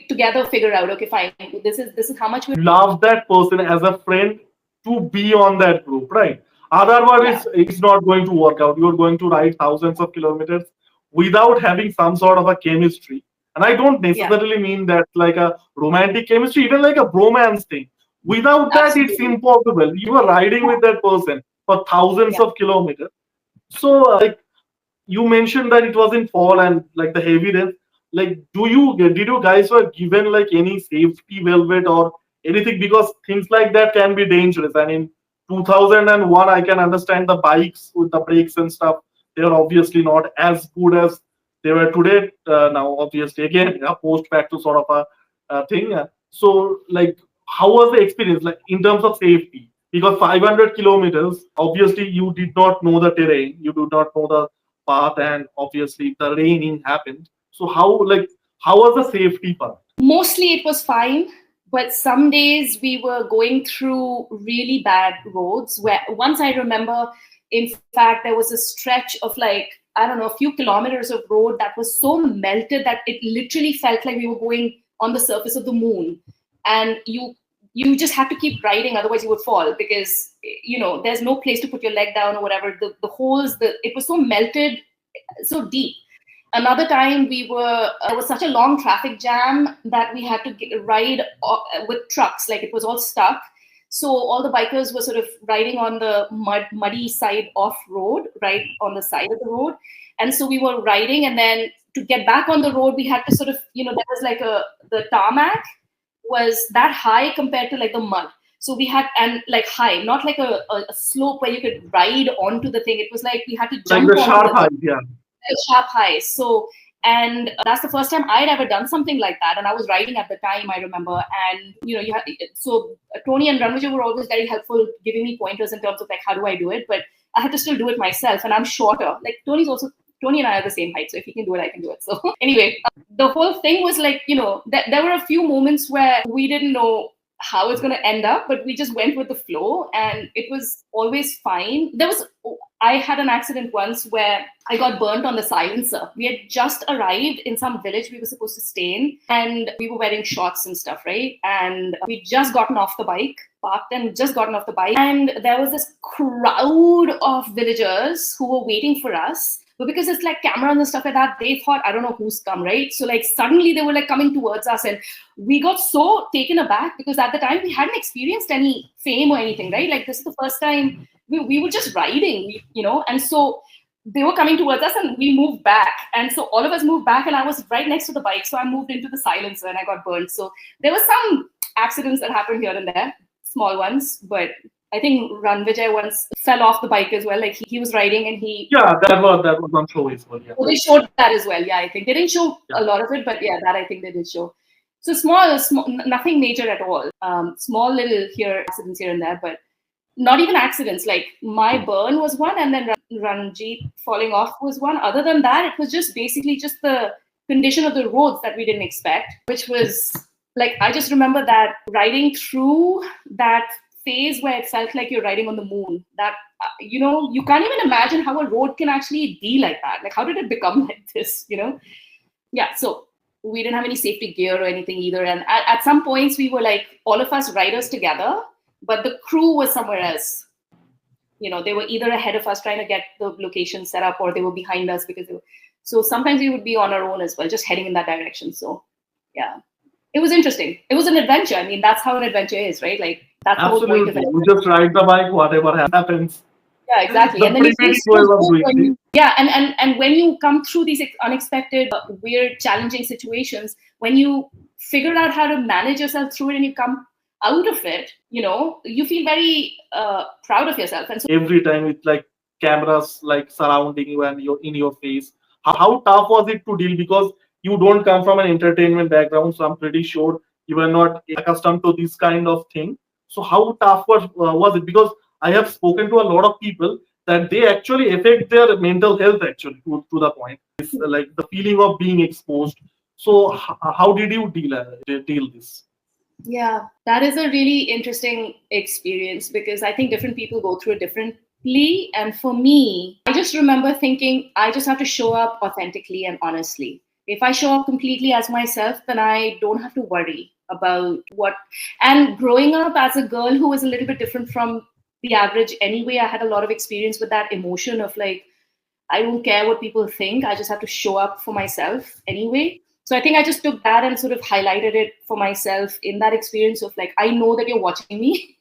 together figure out, okay, fine, this is how much we love that person as a friend to be on that group, right? Otherwise, it's not going to work out. You're going to ride thousands of kilometers without having some sort of a chemistry. And I don't necessarily mean that like a romantic chemistry, even like a bromance thing. Without that, it's impossible. You are riding with that person for thousands of kilometers. So, like you mentioned that it was in fall and like the heavy rain. Like, did you guys were given like any safety velvet or anything? Because things like that can be dangerous. And in 2001, I can understand the bikes with the brakes and stuff. They are obviously not as good as they were today. Now, obviously, again, post back to sort of a thing. So, like, how was the experience, like in terms of safety? Because 500 kilometers, obviously, you did not know the terrain, you do not know the path, and obviously, the raining happened. So, how was the safety part? Mostly it was fine, but some days we were going through really bad roads where once I remember, in fact, there was a stretch of like, I don't know, a few kilometers of road that was so melted that it literally felt like we were going on the surface of the moon. And you just had to keep riding, otherwise you would fall, because there's no place to put your leg down or whatever. The holes, it was so melted, so deep. Another time there was such a long traffic jam that we had to ride with trucks, like it was all stuck. So all the bikers were sort of riding on the muddy side off road, right on the side of the road. And so we were riding, and then to get back on the road, we had to sort of, there was like the tarmac was that high compared to like the mud. So we had, and like high, not like a slope where you could ride onto the thing. It was like we had to jump like the onto sharp the height, yeah. Sharp high. So, and that's the first time I'd ever done something like that. And I was riding at the time, I remember. And, so Tony and Ranvijay were always very helpful, giving me pointers in terms of like, how do I do it? But I had to still do it myself. And I'm shorter. Like Tony and I are the same height. So if he can do it, I can do it. So anyway, the whole thing was like, there were a few moments where we didn't know how it's going to end up, but we just went with the flow and it was always fine. I had an accident once where I got burnt on the silencer. We had just arrived in some village we were supposed to stay in, and we were wearing shorts and stuff, right? And we'd just gotten off the bike, parked and just gotten off the bike. And there was this crowd of villagers who were waiting for us. But because it's like cameras and stuff like that, they thought, I don't know who's come, right? So like suddenly they were like coming towards us, and we got so taken aback because at the time we hadn't experienced any fame or anything, right? Like this is the first time we were just riding, and so they were coming towards us and we moved back. And so all of us moved back and I was right next to the bike. So I moved into the silencer and I got burned. So there were some accidents that happened here and there, small ones, but I think Ranvijay once fell off the bike as well. Like he was riding and that was on show as well. Yeah. Well, they showed that as well. Yeah, I think they didn't show a lot of it, but yeah, that I think they did show. So small, nothing major at all. Small little accidents here and there, but not even accidents. Like my burn was one, and then Ranjit falling off was one. Other than that, it was just basically just the condition of the roads that we didn't expect, which was like, I just remember that riding through that phase where it felt like you're riding on the moon. That, you can't even imagine how a road can actually be like that. Like, how did it become like this, Yeah, so we didn't have any safety gear or anything either. And at some points, we were like, all of us riders together, but the crew was somewhere else. They were either ahead of us trying to get the location set up, or they were behind us so sometimes we would be on our own as well, just heading in that direction. So yeah, it was interesting. It was an adventure. I mean, that's how an adventure is, right? Like that's the whole point of it. You just ride the bike, whatever happens. Yeah, exactly. And then you feel so good and when you come through these unexpected, weird, challenging situations, when you figure out how to manage yourself through it and you come out of it, you feel very proud of yourself. And so every time with like cameras like surrounding you and you're in your face, how tough was it to deal? Because you don't come from an entertainment background, so I'm pretty sure you were not accustomed to this kind of thing. So how tough was it? Because I have spoken to a lot of people that they actually affect their mental health actually to the point. It's like the feeling of being exposed. So how did you deal this? yeah, that is a really interesting experience because I think different people go through it differently. And for me, I just remember thinking I just have to show up authentically and honestly. If I show up completely as myself, then I don't have to worry about what. And growing up as a girl who was a little bit different from the average anyway, I had a lot of experience with that emotion of like, I don't care what people think. I just have to show up for myself anyway. So I think I just took that and sort of highlighted it for myself in that experience of like, I know that you're watching me.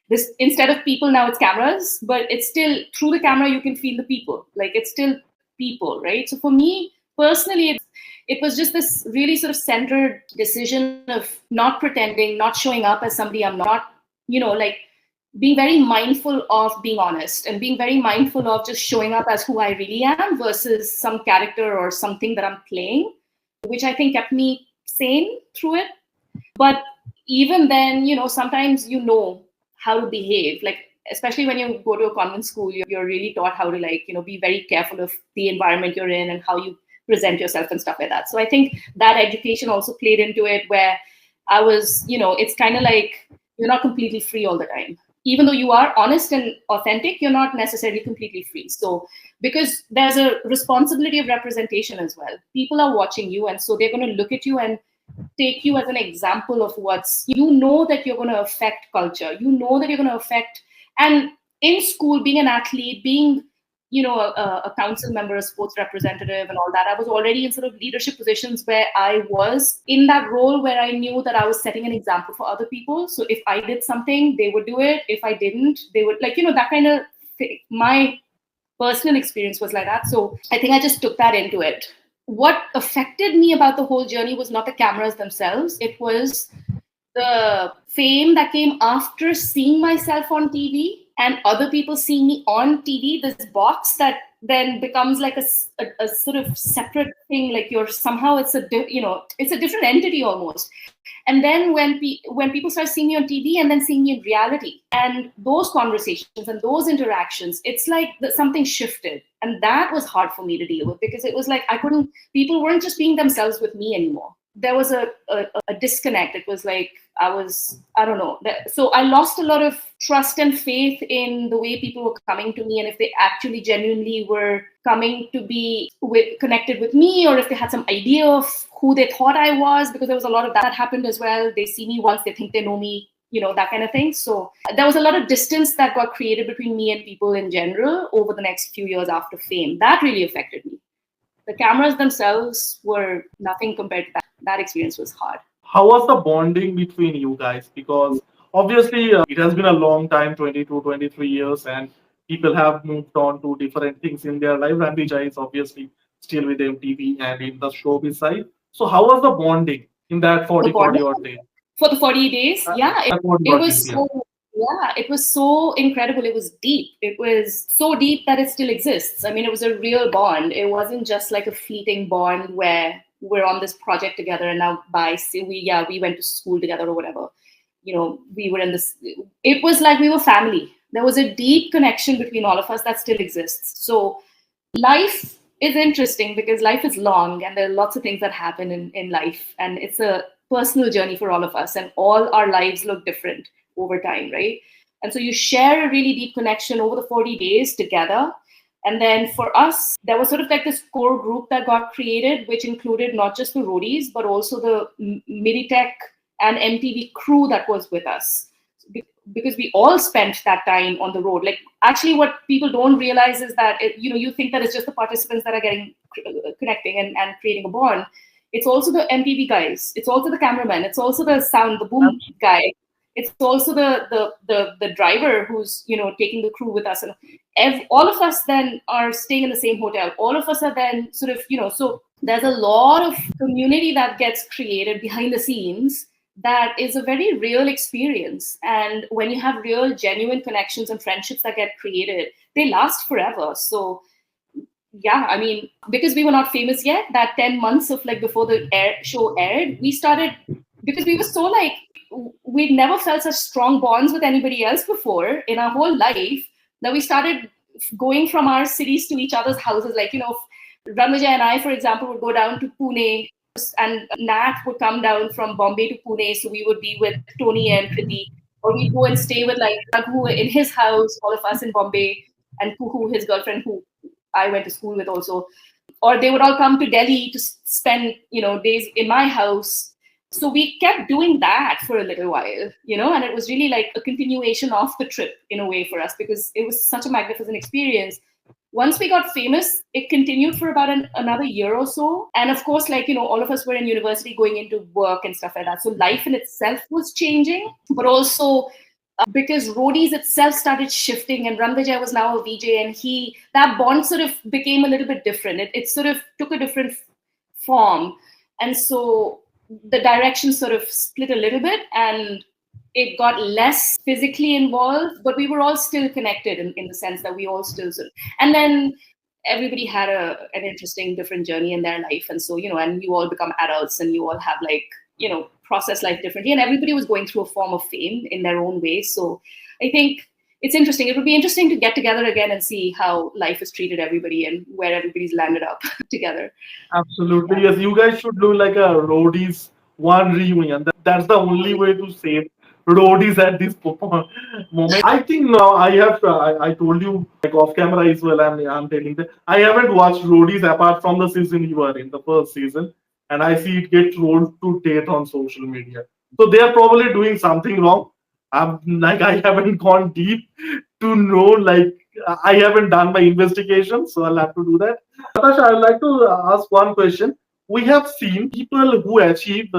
This instead of people, now it's cameras, but it's still through the camera, you can feel the people. Like it's still people, right? So for me personally, it was just this really sort of centered decision of not pretending, not showing up as somebody I'm not, like being very mindful of being honest and being very mindful of just showing up as who I really am versus some character or something that I'm playing, which I think kept me sane through it. But even then, sometimes how to behave. Like, especially when you go to a convent school, you're really taught how to be very careful of the environment you're in and how you present yourself and stuff like that. So I think that education also played into it where I was, it's kind of like you're not completely free all the time. Even though you are honest and authentic, you're not necessarily completely free. So because there's a responsibility of representation as well. People are watching you, and so they're going to look at you and take you as an example of that you're going to affect culture. That you're going to affect, and in school, being an athlete, being a council member, a sports representative, and all that, I was already in sort of leadership positions where I was in that role where I knew that I was setting an example for other people. So if I did something, they would do it. If I didn't, they would, that kind of thing. My personal experience was like that. So I think I just took that into it. What affected me about the whole journey was not the cameras themselves. It was the fame that came after seeing myself on TV and other people seeing me on TV, this box that then becomes like a sort of separate thing. Like it's a different entity almost. And then when people start seeing me on TV and then seeing me in reality, and those conversations and those interactions, it's like something shifted. And that was hard for me to deal with because it was like people weren't just being themselves with me anymore. There was a disconnect. It was like I don't know. So I lost a lot of trust and faith in the way people were coming to me, and if they actually genuinely were coming to be connected with me, or if they had some idea of who they thought I was, because there was a lot of that happened as well. They see me once, they think they know me, that kind of thing. So there was a lot of distance that got created between me and people in general over the next few years after fame. That really affected me. The cameras themselves were nothing compared to that. That experience was hard. How was the bonding between you guys? Because obviously it has been a long time, 22, 23 years, and people have moved on to different things in their life. And Vijay is obviously still with MTV and in the showbiz side. So how was the bonding in that The 40, 40 bonding odd days? for the 40 days, yeah, That 40 it odd was days, yeah. so, yeah, it was so incredible. It was deep. It was so deep that it still exists. I mean, it was a real bond. It wasn't just like a fleeting bond where we're on this project together and now we went to school together or whatever. We were in this. It was like we were family. There was a deep connection between all of us that still exists. So life is interesting because life is long and there are lots of things that happen in life, and it's a personal journey for all of us, and all our lives look different over time, right? And so you share a really deep connection over the 40 days together. And then for us, there was sort of like this core group that got created, which included not just the Roadies, but also the Miditech and MTV crew that was with us. Because we all spent that time on the road. Like, actually, what people don't realize is that, you think that it's just the participants that are getting connecting and creating a bond. It's also the MTV guys. It's also the cameraman. It's also the sound, the boom guy. It's also the driver who's taking the crew with us, and all of us then are staying in the same hotel. All of us are then sort of so there's a lot of community that gets created behind the scenes that is a very real experience. And when you have real, genuine connections and friendships that get created, they last forever. So yeah, I mean, because we were not famous yet, that 10 months of like before the show aired, we started, because we were so like, we'd never felt such strong bonds with anybody else before in our whole life, that we started going from our cities to each other's houses. Like, Ranvijay and I, for example, would go down to Pune, and Nat would come down from Bombay to Pune. So we would be with Tony and Kriti, or we'd go and stay with like Raghu in his house, all of us in Bombay, and Kuhu, his girlfriend, who I went to school with also. Or they would all come to Delhi to spend, days in my house. So we kept doing that for a little while, and it was really like a continuation of the trip in a way for us, because it was such a magnificent experience. Once we got famous, it continued for about another year or so. And of course, like, all of us were in university going into work and stuff like that. So life in itself was changing, but also because Roadies itself started shifting, and Ranvijay was now a VJ, and that bond sort of became a little bit different. It sort of took a different form. And so the direction sort of split a little bit, and it got less physically involved, but we were all still connected in the sense that we all still sort of, and then everybody had an interesting different journey in their life. And so, and you all become adults, and you all have like, process life differently, and everybody was going through a form of fame in their own way. So I think it's interesting. It would be interesting to get together again and see how life has treated everybody and where everybody's landed up together. Absolutely. Yes, you guys should do like a Roadies one reunion. That's the only way to save Roadies at this moment. I think now I told you like off camera as well. I'm telling that I haven't watched Roadies apart from the season you were in, the first season, and I see it get rolled to death on social media. So they are probably doing something wrong. I haven't gone deep to know, like I haven't done my investigation, so I'll have to do that. Natasha, I'd like to ask one question. We have seen people who achieve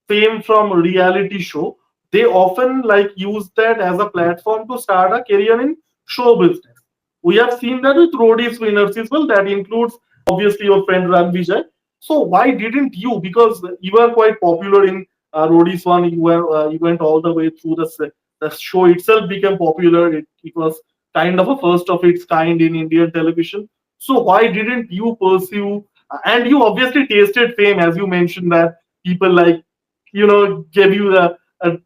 fame from a reality show. They often like use that as a platform to start a career in show business. We have seen that with Roadies winners as well. That includes obviously your friend Ran Vijay. So why didn't you? Because you were quite popular in Roadies one. You went all the way through the show itself became popular. It was kind of a first of its kind in Indian television. So why didn't you pursue? And you obviously tasted fame, as you mentioned that people like gave you the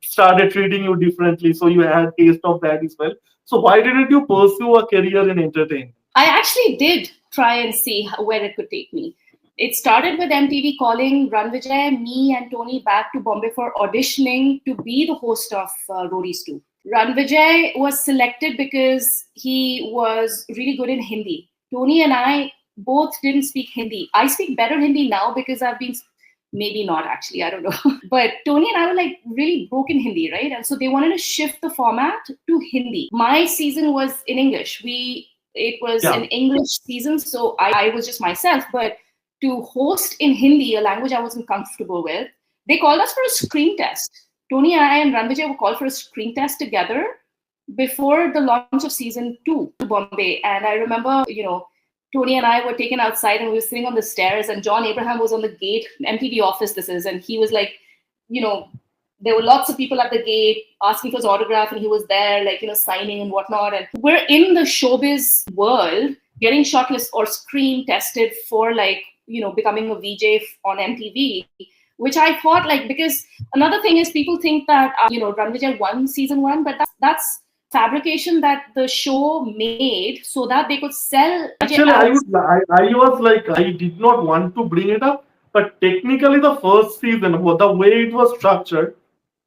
started treating you differently. So you had taste of that as well. So why didn't you pursue a career in entertainment? I actually did try and see where it could take me. It started with MTV calling Ranvijay, me, and Tony back to Bombay for auditioning to be the host of Roadies 2. Ranvijay was selected because he was really good in Hindi. Tony and I both didn't speak Hindi. I speak better Hindi now because I've been, maybe not actually, I don't know. But Tony and I were like really broken Hindi, right? And so they wanted to shift the format to Hindi. My season was in English. It was an English season, so I was just myself. But to host in Hindi, a language I wasn't comfortable with, they called us for a screen test. Tony, I, and Ranvijay were called for a screen test together before the launch of season 2 to Bombay. And I remember, Tony and I were taken outside, and we were sitting on the stairs, and John Abraham was on the gate, MTV office this is, and he was like, there were lots of people at the gate asking for his autograph, and he was there, like, signing and whatnot. And we're in the showbiz world getting shortlisted or screen tested for like, becoming a VJ on MTV, which I thought like, because another thing is people think that, Ranvijay won season 1, but that's fabrication that the show made so that they could sell. Actually, I was like, I did not want to bring it up, but technically the first season, the way it was structured,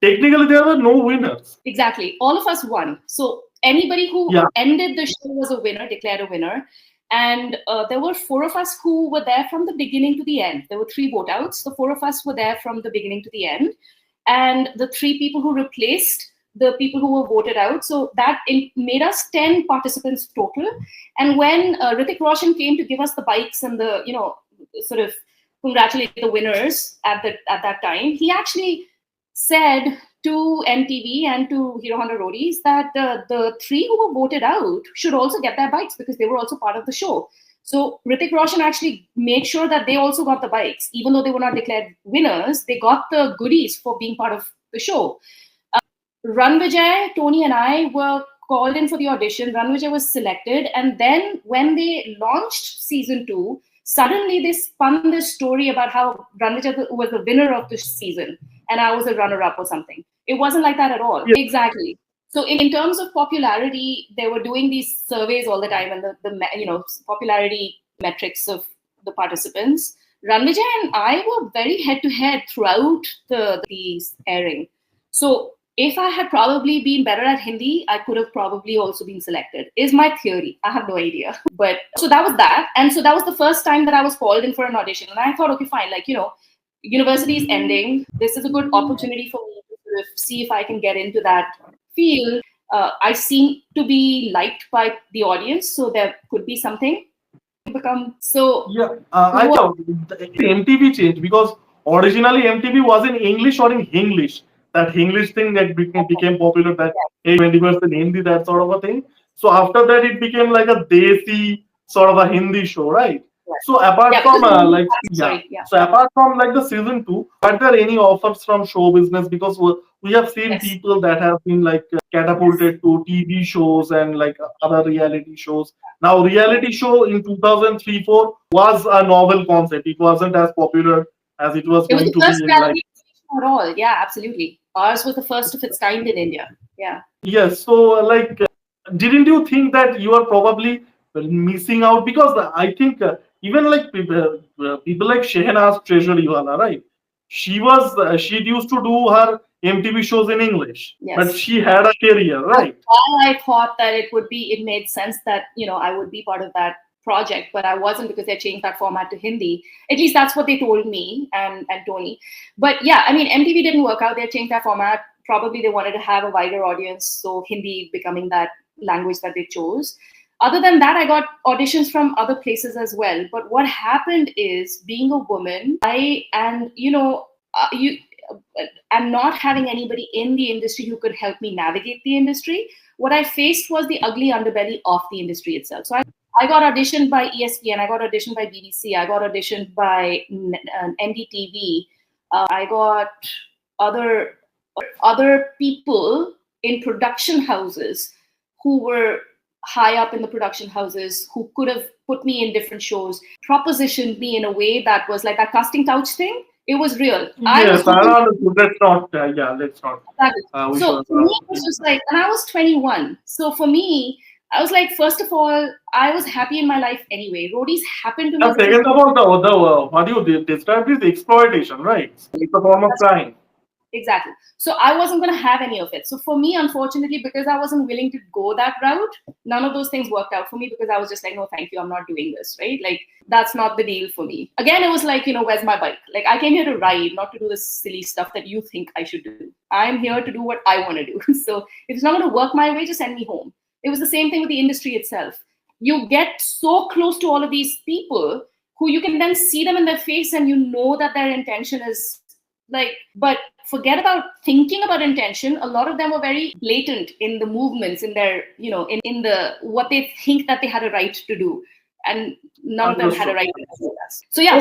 technically there were no winners. Exactly. All of us won. So anybody who ended the show was a winner, declared a winner. And there were 4 of us who were there from the beginning to the end. There were 3 vote outs. The 4 of us were there from the beginning to the end. And the 3 people who replaced the people who were voted out. So that made us 10 participants total. And when Hrithik Roshan came to give us the bikes and the, sort of congratulate the winners at that time, he actually said to MTV and to Hero Honda Roadies that the 3 who were voted out should also get their bikes because they were also part of the show. So Hrithik Roshan actually made sure that they also got the bikes. Even though they were not declared winners, they got the goodies for being part of the show. Ranvijay, Tony, and I were called in for the audition. Ranvijay was selected, and then when they launched season 2, suddenly they spun this story about how Ranvijay was the winner of the season, and I was a runner-up or something. It wasn't like that at all. Yeah. Exactly. So in terms of popularity, they were doing these surveys all the time, and the popularity metrics of the participants. Ranvijay and I were very head-to-head throughout the airing. So if I had probably been better at Hindi, I could have probably also been selected, is my theory. I have no idea. But so that was that. And so that was the first time that I was called in for an audition. And I thought, okay, fine, university is ending. This is a good opportunity for me to sort of see if I can get into that field. I seem to be liked by the audience, so there could be something to become. So Yeah, I thought the MTV changed because originally MTV was in English or in English. That English thing that became popular, that hey, 20% Hindi, that sort of a thing. So after that, it became like a Desi sort of a Hindi show, right? So apart from so apart from like the season 2, are there any offers from show business? Because we have seen people that have been like catapulted to TV shows and like other reality shows. Now, reality show in 2003-4 was a novel concept. It wasn't as popular as it was It was going the to first be in like. reality show at all. Yeah, absolutely. Ours was the first of its kind in India. Yeah. Yes. So, like, didn't you think that you are probably missing out? Because I think even like people like Shehnaz Treasurywala, right? She used to do her MTV shows in English, but Yes. she had a career, right? Why I thought that it made sense that, I would be part of that project, but I wasn't because they changed that format to Hindi. At least that's what they told me and Tony. But yeah, I mean, MTV didn't work out. They changed that format. Probably they wanted to have a wider audience, so Hindi becoming that language that they chose. Other than that, I got auditions from other places as well. But what happened is, being a woman, and not having anybody in the industry who could help me navigate the industry, what I faced was the ugly underbelly of the industry itself. So I got auditioned by ESPN, I got auditioned by BBC, I got auditioned by NDTV, I got other people in production houses who were high up in the production houses who could have put me in different shows, propositioned me in a way that was like that casting couch thing. It was real. Yes, I understood. Let's not. Let's not. So for me, it was just like, and I was 21. So for me, I was like, first of all, I was happy in my life anyway. Roadies happened to me. And second of all, the what you described is exploitation, right? It's a form of crime. Exactly. So I wasn't going to have any of it. So for me, unfortunately, because I wasn't willing to go that route, none of those things worked out for me, because I was just like, no, thank you, I'm not doing this, right? Like, that's not the deal for me. Again, it was like, where's my bike? Like, I came here to ride, not to do this silly stuff that you think I should do. I'm here to do what I want to do. So if it's not going to work my way, just send me home. It was the same thing with the industry itself. You get so close to all of these people who you can then see them in their face, and you know that their intention is like, but forget about thinking about intention. A lot of them were very blatant in the movements, in their, in the what they think that they had a right to do, and none of them had a right to do that. So yeah,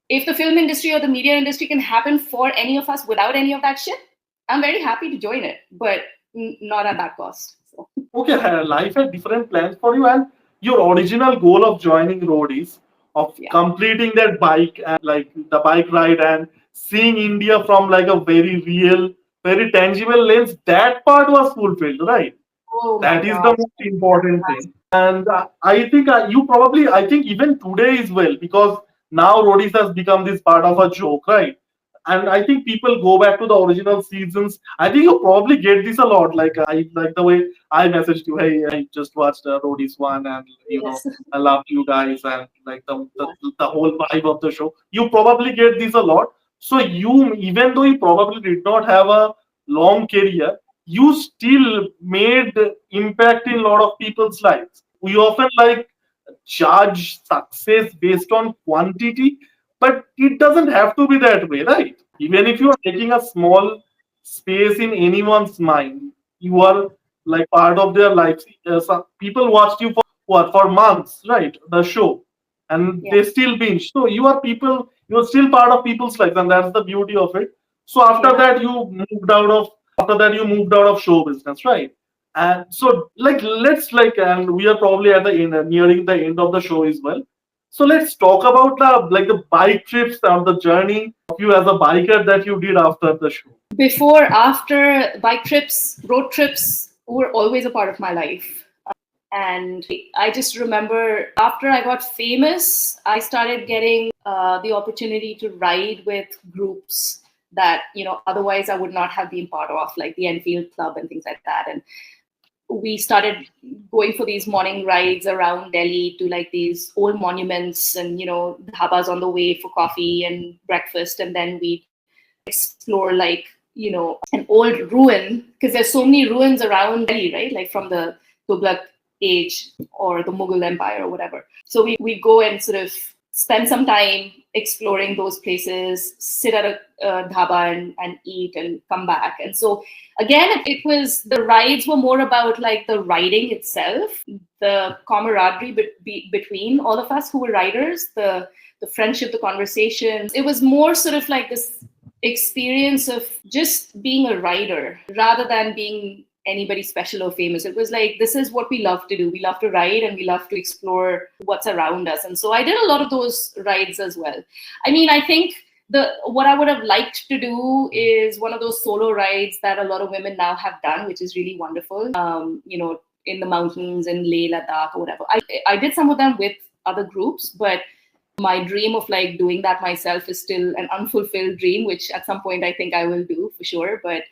if the film industry or the media industry can happen for any of us without any of that shit, I'm very happy to join it, but not at that cost. So. Okay, life had different plans for you, and your original goal of joining Roadies, of completing that bike and like the bike ride and seeing India from like a very real, very tangible lens, that part was fulfilled, right? Oh, that is the most important thing. And I think I think even today as well, because now Roadies has become this part of a joke, right? And I think people go back to the original seasons. I think you probably get this a lot. Like I like the way I messaged you, hey, I just watched Roadies one, and I loved you guys, and like the whole vibe of the show. You probably get this a lot. So you, even though you probably did not have a long career, you still made impact in a lot of people's lives. We often like judge success based on quantity, but it doesn't have to be that way, right? Even if you are taking a small space in anyone's mind, you are like part of their lives. Some people watched you for what, for months, right? The show, and they still binge. So you are still part of people's lives, and that's the beauty of it. So after Yeah. that, you moved out of show business, right? And so, like, let's like, and we are probably at the end, nearing the end of the show as well. So let's talk about the bike trips and the journey of you as a biker that you did after the show. Before, after, bike trips, road trips were always a part of my life. And I just remember after I got famous, I started getting the opportunity to ride with groups that, otherwise I would not have been part of, like the Enfield Club and things like that. And we started going for these morning rides around Delhi to like these old monuments and, dhabas on the way for coffee and breakfast. And then we explore like, an old ruin, because there's so many ruins around Delhi, right? Like from the Tughlaq age or the Mughal Empire or whatever. So we go and sort of spend some time exploring those places, sit at a dhaba and eat and come back. And so again, it was, the rides were more about like the riding itself, the camaraderie between all of us who were riders, the friendship, the conversations. It was more sort of like this experience of just being a rider rather than being anybody special or famous. It was like, this is what we love to do. We love to ride and we love to explore what's around us. And so I did a lot of those rides as well. I mean, I think what I would have liked to do is one of those solo rides that a lot of women now have done, which is really wonderful. In the mountains in Leh, Ladakh or whatever. I did some of them with other groups, but my dream of like doing that myself is still an unfulfilled dream, which at some point I think I will do for sure. But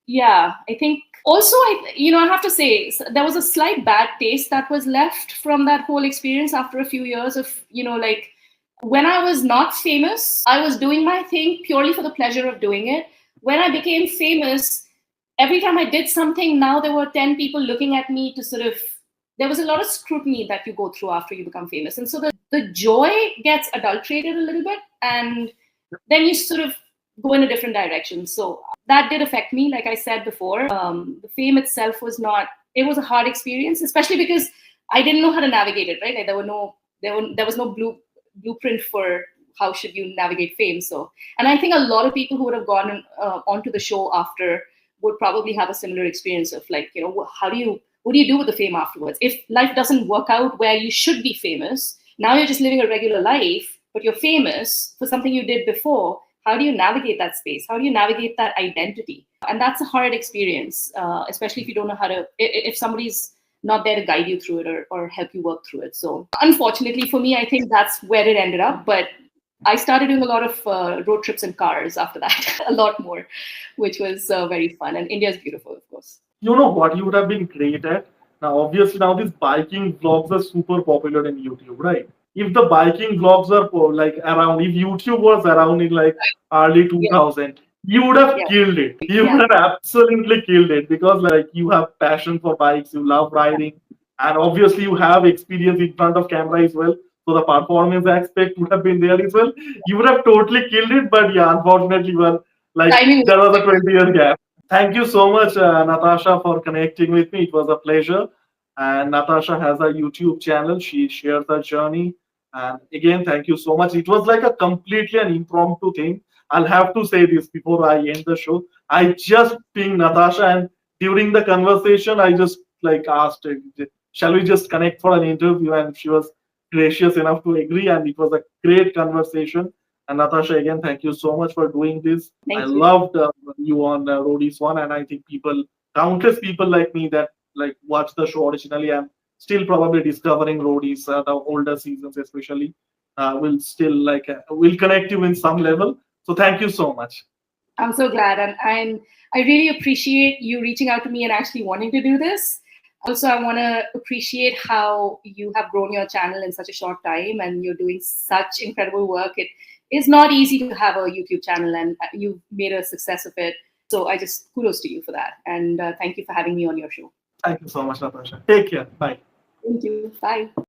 yeah, I think also I have to say there was a slight bad taste that was left from that whole experience after a few years of, like when I was not famous, I was doing my thing purely for the pleasure of doing it. When I became famous, every time I did something, now there were 10 people looking at me to sort of, there was a lot of scrutiny that you go through after you become famous. And so the joy gets adulterated a little bit, and then you sort of go in a different direction. So that did affect me. Like I said before, the fame itself was not, it was a hard experience, especially because I didn't know how to navigate it, right? Like there was no blueprint for how should you navigate fame. So, and I think a lot of people who would have gone onto the show after would probably have a similar experience of like, what do you do with the fame afterwards? If life doesn't work out where you should be famous, now you're just living a regular life, but you're famous for something you did before. How do you navigate that space? How do you navigate that identity? And that's a hard experience, especially if you don't know how to, if somebody's not there to guide you through it or help you work through it. So unfortunately for me, I think that's where it ended up. But I started doing a lot of road trips in cars after that, a lot more, which was very fun. And India is beautiful, of course. You know what you would have been great at? Now, obviously, now these biking vlogs are super popular in YouTube, right? If the biking vlogs are like around, if YouTube was around in like early Yeah, 2000, you would have yeah, killed it. You yeah. would have absolutely killed it because like you have passion for bikes, you love riding, and obviously you have experience in front of camera as well. So the performance aspect would have been there as well. You would have totally killed it, but yeah, unfortunately, well, like Timing there was was a 20-year gap. Thank you so much, Natasha, for connecting with me. It was a pleasure. And Natasha has a YouTube channel. She shares her journey. And again, thank you so much. It was like a completely an impromptu thing. I'll have to say this before I end the show. I just pinged Natasha, and during the conversation, I just like asked her, shall we just connect for an interview? And she was gracious enough to agree. And it was a great conversation. And Natasha, again, thank you so much for doing this. I Thank you. loved you on Roadies One, and I think countless people like me that like watched the show originally, and still probably discovering Roadies, the older seasons especially, will still will connect you in some level. So thank you so much. I'm so glad. And I really appreciate you reaching out to me and actually wanting to do this. Also, I want to appreciate how you have grown your channel in such a short time and you're doing such incredible work. It is not easy to have a YouTube channel and you've made a success of it. So I just kudos to you for that. And thank you for having me on your show. Thank you so much, Natasha. Take care. Bye. Thank you. Bye.